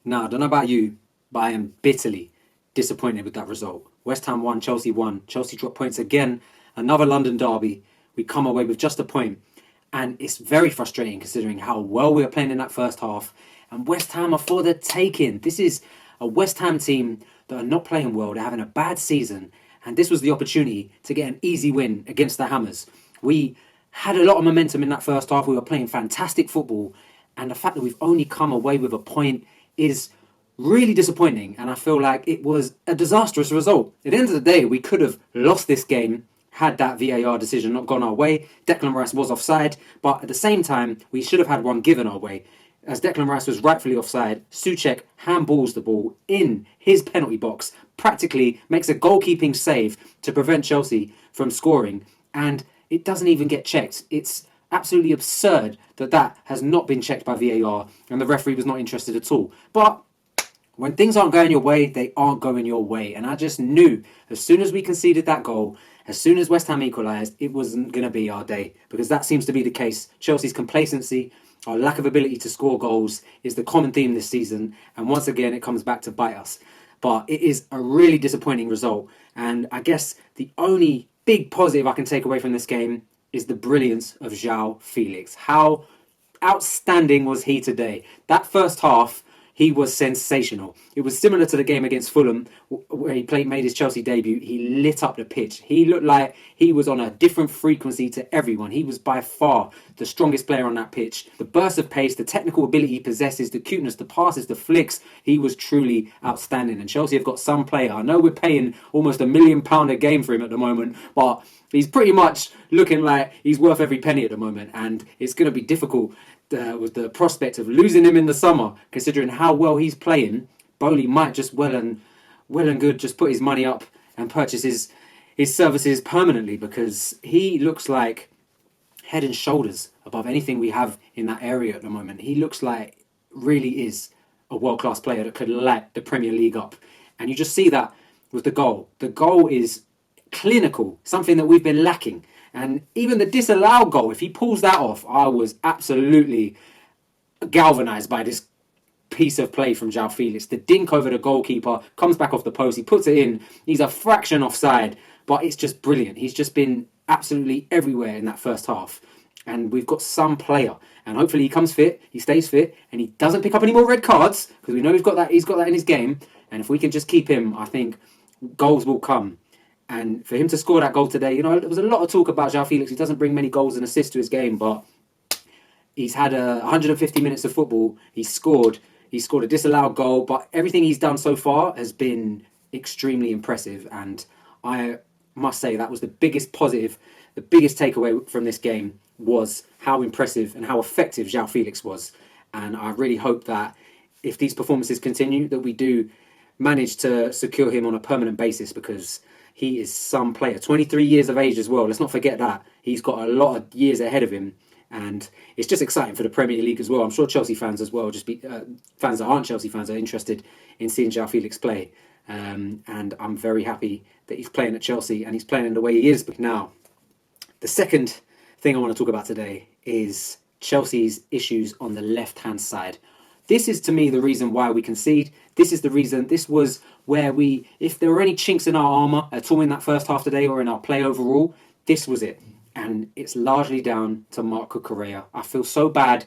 Now, I don't know about you, but I am bitterly disappointed with that result. West Ham won, Chelsea won. Chelsea dropped points again. Another London derby. We come away with just a point. And it's very frustrating considering how well we were playing in that first half. And West Ham are for the taking. This is a West Ham team that are not playing well. They're having a bad season. And this was the opportunity to get an easy win against the Hammers. We had a lot of momentum in that first half. We were playing fantastic football. And the fact that we've only come away with a point is really disappointing. And I feel like it was a disastrous result. At the end of the day, we could have lost this game had that VAR decision not gone our way. Declan Rice was offside, but at the same time, we should have had one given our way. As Declan Rice was rightfully offside, Souček handballs the ball in his penalty box, practically makes a goalkeeping save to prevent Chelsea from scoring, and it doesn't even get checked. It's absolutely absurd that that has not been checked by VAR, and the referee was not interested at all. But when things aren't going your way, they aren't going your way. And I just knew as soon as we conceded that goal, as soon as West Ham equalised, it wasn't going to be our day. Because that seems to be the case. Chelsea's complacency, our lack of ability to score goals is the common theme this season. And once again, it comes back to bite us. But it is a really disappointing result. And I guess the only big positive I can take away from this game is the brilliance of Joao Felix. How outstanding was he today? That first half, he was sensational. It was similar to the game against Fulham where he made his Chelsea debut. He lit up the pitch. He looked like he was on a different frequency to everyone. He was by far the strongest player on that pitch. The burst of pace, the technical ability he possesses, the cuteness, the passes, the flicks, he was truly outstanding. And Chelsea have got some player. I know we're paying almost £1 million a game for him at the moment, but he's pretty much looking like he's worth every penny at the moment. And it's going to be difficult with the prospect of losing him in the summer, considering how well he's playing. Bowley might just well and good just put his money up and purchase his services permanently, because he looks like head and shoulders above anything we have in that area at the moment. He looks like really is a world-class player that could light the Premier League up. And you just see that with the goal. The goal is clinical, something that we've been lacking. And even the disallowed goal, if he pulls that off, I was absolutely galvanised by this piece of play from Joao Felix. The dink over the goalkeeper, comes back off the post, he puts it in. He's a fraction offside, but it's just brilliant. He's just been absolutely everywhere in that first half. And we've got some player. And hopefully he comes fit, he stays fit, and he doesn't pick up any more red cards, because we know he's got that in his game. And if we can just keep him, I think goals will come. And for him to score that goal today, there was a lot of talk about Joao Felix. He doesn't bring many goals and assists to his game, but he's had 150 minutes of football. He scored a disallowed goal, but everything he's done so far has been extremely impressive. And I must say that was the biggest positive, the biggest takeaway from this game was how impressive and how effective Joao Felix was. And I really hope that if these performances continue, that we do manage to secure him on a permanent basis, because he is some player. 23 years of age as well. Let's not forget that. He's got a lot of years ahead of him. And it's just exciting for the Premier League as well. I'm sure Chelsea fans as well, fans that aren't Chelsea fans, are interested in seeing Joao Felix play. And I'm very happy that he's playing at Chelsea and he's playing in the way he is. But now, the second thing I want to talk about today is Chelsea's issues on the left-hand side. This is, to me, the reason why we concede. This was where if there were any chinks in our armour at all in that first half today or in our play overall, this was it. And it's largely down to Marc Cucurella. I feel so bad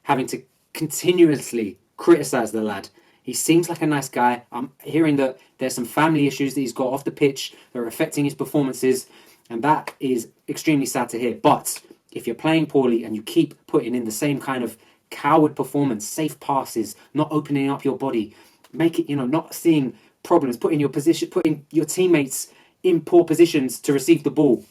having to continuously criticise the lad. He seems like a nice guy. I'm hearing that there's some family issues that he's got off the pitch that are affecting his performances, and that is extremely sad to hear. But if you're playing poorly and you keep putting in the same kind of coward performance, safe passes, not opening up your body, not seeing problems, putting your teammates in poor positions to receive the ball,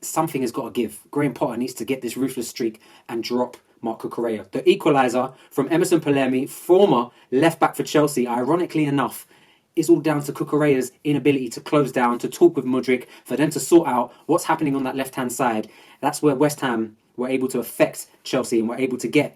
something has got to give. Graham Potter needs to get this ruthless streak and drop Marc Cucurella. The equaliser from Emerson Palermi, former left-back for Chelsea, ironically enough, is all down to Cucurella's inability to close down, to talk with Mudryk, for them to sort out what's happening on that left-hand side. That's where West Ham were able to affect Chelsea and were able to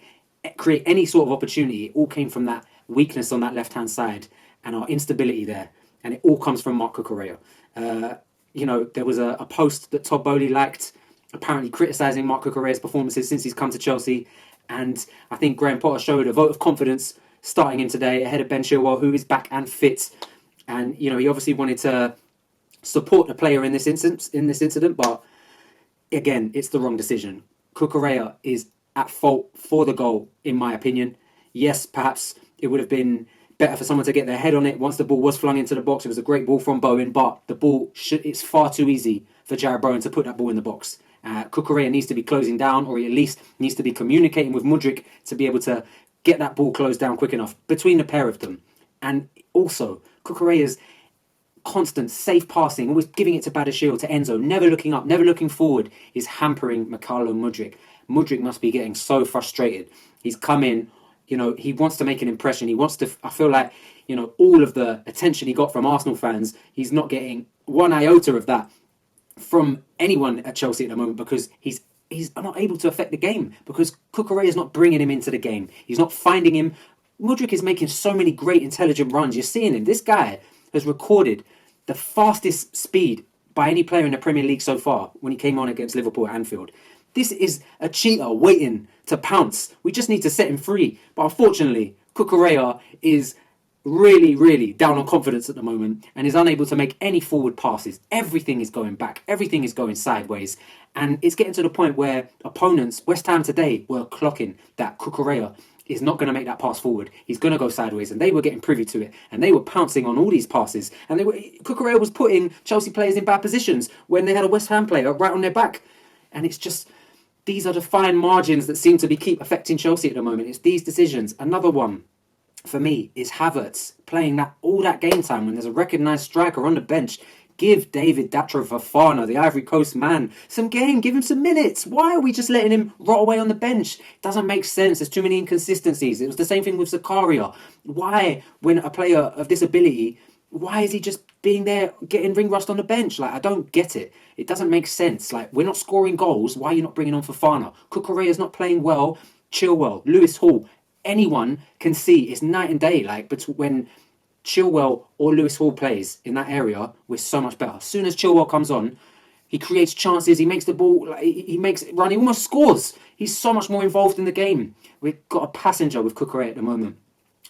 create any sort of opportunity. It all came from that weakness on that left-hand side and our instability there. And it all comes from Marc Cucurella. There was a post that Todd Bowley liked, apparently criticising Marc Cucurella's performances since he's come to Chelsea. And I think Graham Potter showed a vote of confidence, starting him today ahead of Ben Chilwell, who is back and fit. And, he obviously wanted to support the player in this incident, but again, it's the wrong decision. Cucurella is at fault for the goal, in my opinion. Yes, perhaps it would have been better for someone to get their head on it once the ball was flung into the box. It was a great ball from Bowen, but it's far too easy for Jared Bowen to put that ball in the box. Cucurella needs to be closing down, or he at least needs to be communicating with Mudryk to be able to get that ball closed down quick enough between the pair of them. And also, Cucurella's constant safe passing, always giving it to Badiashile, to Enzo, never looking up, never looking forward, is hampering Mykhailo Mudryk. Mudryk must be getting so frustrated. He's come in, he wants to make an impression. He wants to, I feel like, all of the attention he got from Arsenal fans, he's not getting one iota of that from anyone at Chelsea at the moment, because he's not able to affect the game, because Cucurella is not bringing him into the game. He's not finding him. Mudryk is making so many great, intelligent runs. You're seeing him. This guy has recorded the fastest speed by any player in the Premier League so far when he came on against Liverpool at Anfield. This is a cheater waiting to pounce. We just need to set him free. But unfortunately, Cucurella is really, really down on confidence at the moment and is unable to make any forward passes. Everything is going back. Everything is going sideways. And it's getting to the point where opponents, West Ham today, were clocking that Cucurella is not going to make that pass forward. He's going to go sideways, and they were getting privy to it, and they were pouncing on all these passes. And Cucurella was putting Chelsea players in bad positions when they had a West Ham player right on their back. And it's just, these are the fine margins that seem to keep affecting Chelsea at the moment. It's these decisions. Another one for me is Havertz playing all that game time when there's a recognised striker on the bench. Give David Datro Fofana, the Ivory Coast man, some game. Give him some minutes. Why are we just letting him rot away on the bench? It doesn't make sense. There's too many inconsistencies. It was the same thing with Zakaria. Why, when a player of this ability, why is he just being there getting ring rust on the bench? I don't get it. It doesn't make sense. We're not scoring goals. Why are you not bringing on Fofana? Cucurella's not playing well. Chilwell, Lewis Hall, anyone can see it's night and day. When Chilwell or Lewis Hall plays in that area, we're so much better. As soon as Chilwell comes on, he creates chances, he makes the ball, he makes it run, he almost scores. He's so much more involved in the game. We've got a passenger with Cucurella at the moment.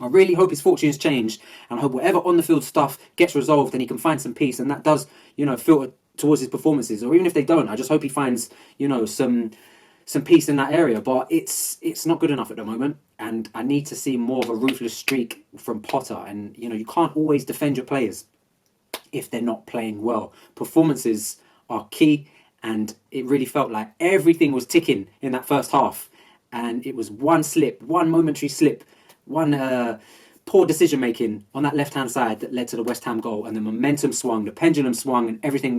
I really hope his fortunes change, and I hope whatever on-the-field stuff gets resolved and he can find some peace, and that does, filter towards his performances. Or even if they don't, I just hope he finds, some peace in that area. But it's not good enough at the moment, and I need to see more of a ruthless streak from Potter. And you can't always defend your players if they're not playing well. Performances are key, and it really felt like everything was ticking in that first half, and it was one slip, one momentary slip, one poor decision making on that left hand side that led to the West Ham goal, and the momentum swung, the pendulum swung, and everything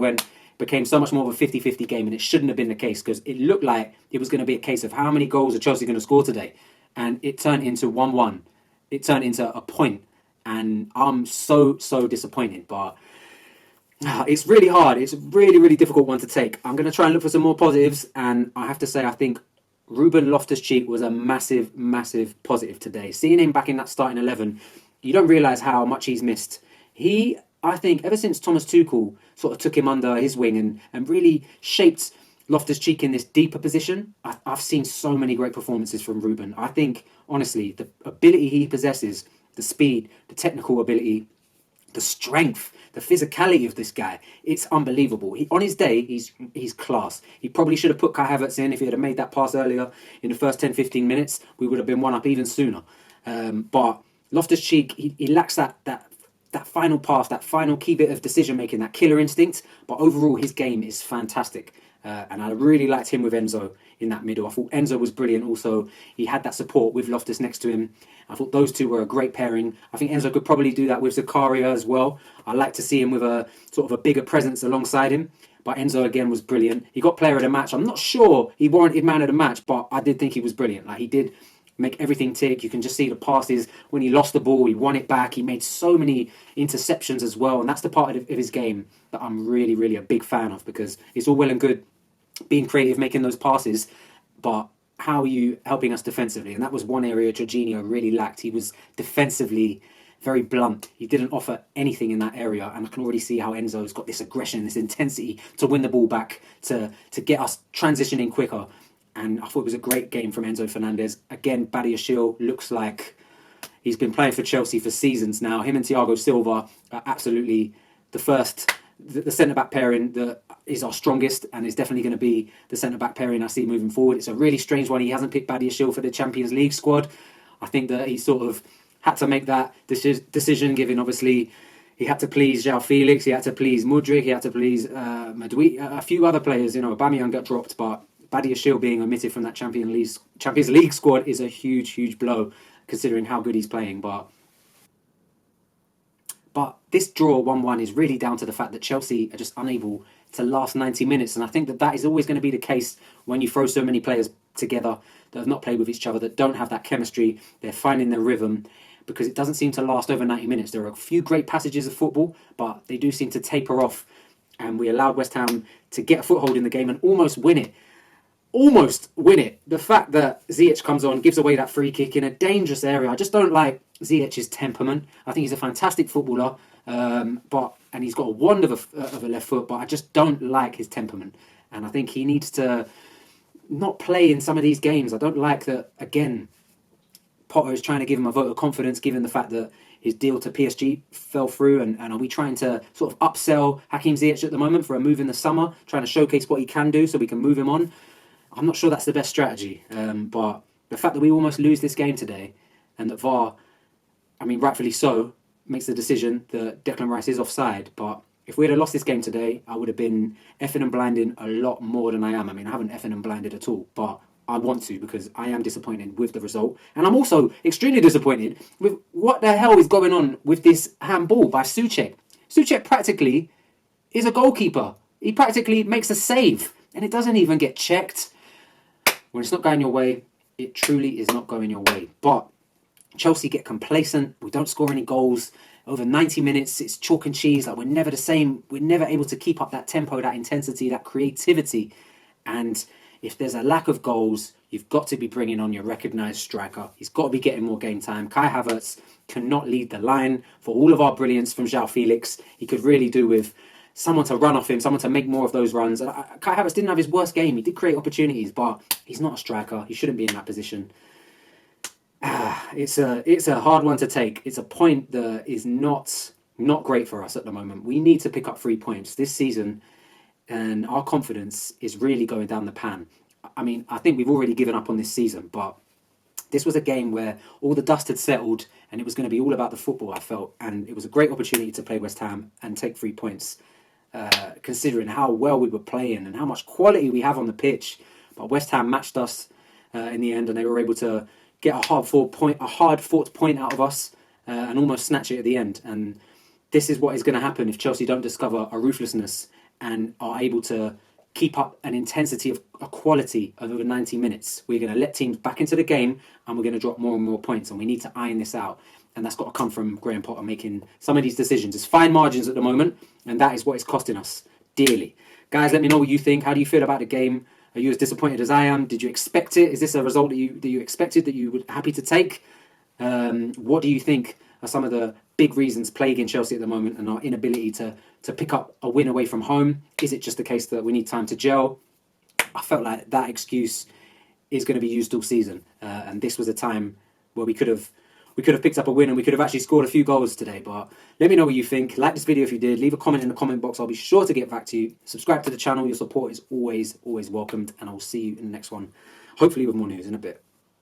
became so much more of a 50-50 game, and it shouldn't have been the case, because it looked like it was going to be a case of how many goals are Chelsea going to score today, and it turned into 1-1. It turned into a point, and I'm so disappointed. But it's really hard. It's a really, really difficult one to take. I'm going to try and look for some more positives, and I have to say I think Ruben Loftus-Cheek was a massive, massive positive today. Seeing him back in that starting 11, you don't realise how much he's missed. I think ever since Thomas Tuchel sort of took him under his wing and really shaped Loftus-Cheek in this deeper position, I've seen so many great performances from Ruben. I think, honestly, the ability he possesses, the speed, the technical ability, the strength, the physicality of this guy, it's unbelievable. On his day, he's class. He probably should have put Kai Havertz in. If he had made that pass earlier in the first 10-15 minutes, we would have been one up even sooner. But Loftus-Cheek, he lacks that final pass, that final key bit of decision-making, that killer instinct. But overall, his game is fantastic. And I really liked him with Enzo in that middle. I thought Enzo was brilliant also. He had that support with Loftus next to him. I thought those two were a great pairing. I think Enzo could probably do that with Zakaria as well. I like to see him with a sort of a bigger presence alongside him. But Enzo, again, was brilliant. He got player of the match. I'm not sure he warranted man of the match, but I did think he was brilliant. He did make everything tick. You can just see the passes. When he lost the ball, he won it back. He made so many interceptions as well. And that's the part of his game that I'm really, really a big fan of, because it's all well and good being creative, making those passes, but how are you helping us defensively? And that was one area Jorginho really lacked. He was defensively very blunt. He didn't offer anything in that area, and I can already see how Enzo's got this aggression, this intensity to win the ball back, to get us transitioning quicker. And I thought it was a great game from Enzo Fernandez. Again, Badiashile looks like He's been playing for Chelsea for seasons now. Him and Thiago Silva are absolutely the centre-back pairing that is our strongest and is definitely going to be the centre-back pairing I see moving forward. It's a really strange one. He hasn't picked Badiashile for the Champions League squad. I think that he sort of had to make that decision, given obviously he had to please Joao Felix, he had to please Mudryk, he had to please Madui, a few other players. Aubameyang got dropped, but Badiashile being omitted from that Champions League squad is a huge, huge blow, considering how good he's playing. But this draw 1-1 is really down to the fact that Chelsea are just unable to last 90 minutes. And I think that is always going to be the case when you throw so many players together that have not played with each other, that don't have that chemistry. They're finding their rhythm, because it doesn't seem to last over 90 minutes. There are a few great passages of football, but they do seem to taper off. And we allowed West Ham to get a foothold in the game and almost win it. The fact that Ziyech comes on, gives away that free kick in a dangerous area. I just don't like Ziyech's temperament. I think he's a fantastic footballer, and he's got a wonder of a left foot, but I just don't like his temperament. And I think he needs to not play in some of these games. I don't like that, again, Potter is trying to give him a vote of confidence, given the fact that his deal to PSG fell through. And are we trying to sort of upsell Hakim Ziyech at the moment for a move in the summer, trying to showcase what he can do so we can move him on? I'm not sure that's the best strategy. But the fact that we almost lose this game today, and that VAR, rightfully so, makes the decision that Declan Rice is offside. But if we had lost this game today, I would have been effing and blinding a lot more than I am. I haven't effing and blinded at all, but I want to, because I am disappointed with the result. And I'm also extremely disappointed with what the hell is going on with this handball by Souček. Souček practically is a goalkeeper. He practically makes a save, and it doesn't even get checked. When it's not going your way, it truly is not going your way. But Chelsea get complacent. We don't score any goals. Over 90 minutes, it's chalk and cheese. Like, we're never the same. We're never able to keep up that tempo, that intensity, that creativity. And if there's a lack of goals, you've got to be bringing on your recognised striker. He's got to be getting more game time. Kai Havertz cannot lead the line. For all of our brilliance from Joao Felix, he could really do with someone to run off him, someone to make more of those runs. Kai Havertz didn't have his worst game. He did create opportunities, but he's not a striker. He shouldn't be in that position. It's a hard one to take. It's a point that is not great for us at the moment. We need to pick up 3 points this season, and our confidence is really going down the pan. I think we've already given up on this season, but this was a game where all the dust had settled and it was going to be all about the football, I felt. And it was a great opportunity to play West Ham and take 3 points, considering how well we were playing and how much quality we have on the pitch. But West Ham matched us in the end, and they were able to get a hard-fought point out of us and almost snatch it at the end. And this is what is going to happen if Chelsea don't discover a ruthlessness and are able to keep up an intensity of a quality of over 90 minutes. We're going to let teams back into the game, and we're going to drop more and more points, and we need to iron this out. And that's got to come from Graham Potter making some of these decisions. It's fine margins at the moment, and that is what is costing us dearly. Guys, let me know what you think. How do you feel about the game? Are you as disappointed as I am? Did you expect it? Is this a result that you expected, that you were happy to take? What do you think are some of the big reasons plaguing Chelsea at the moment and our inability to pick up a win away from home? Is it just the case that we need time to gel? I felt like that excuse is going to be used all season, and this was a time where we could have picked up a win and we could have actually scored a few goals today. But let me know what you think. Like this video if you did. Leave a comment in the comment box. I'll be sure to get back to you. Subscribe to the channel. Your support is always welcomed, and I will see you in the next one, hopefully with more news in a bit.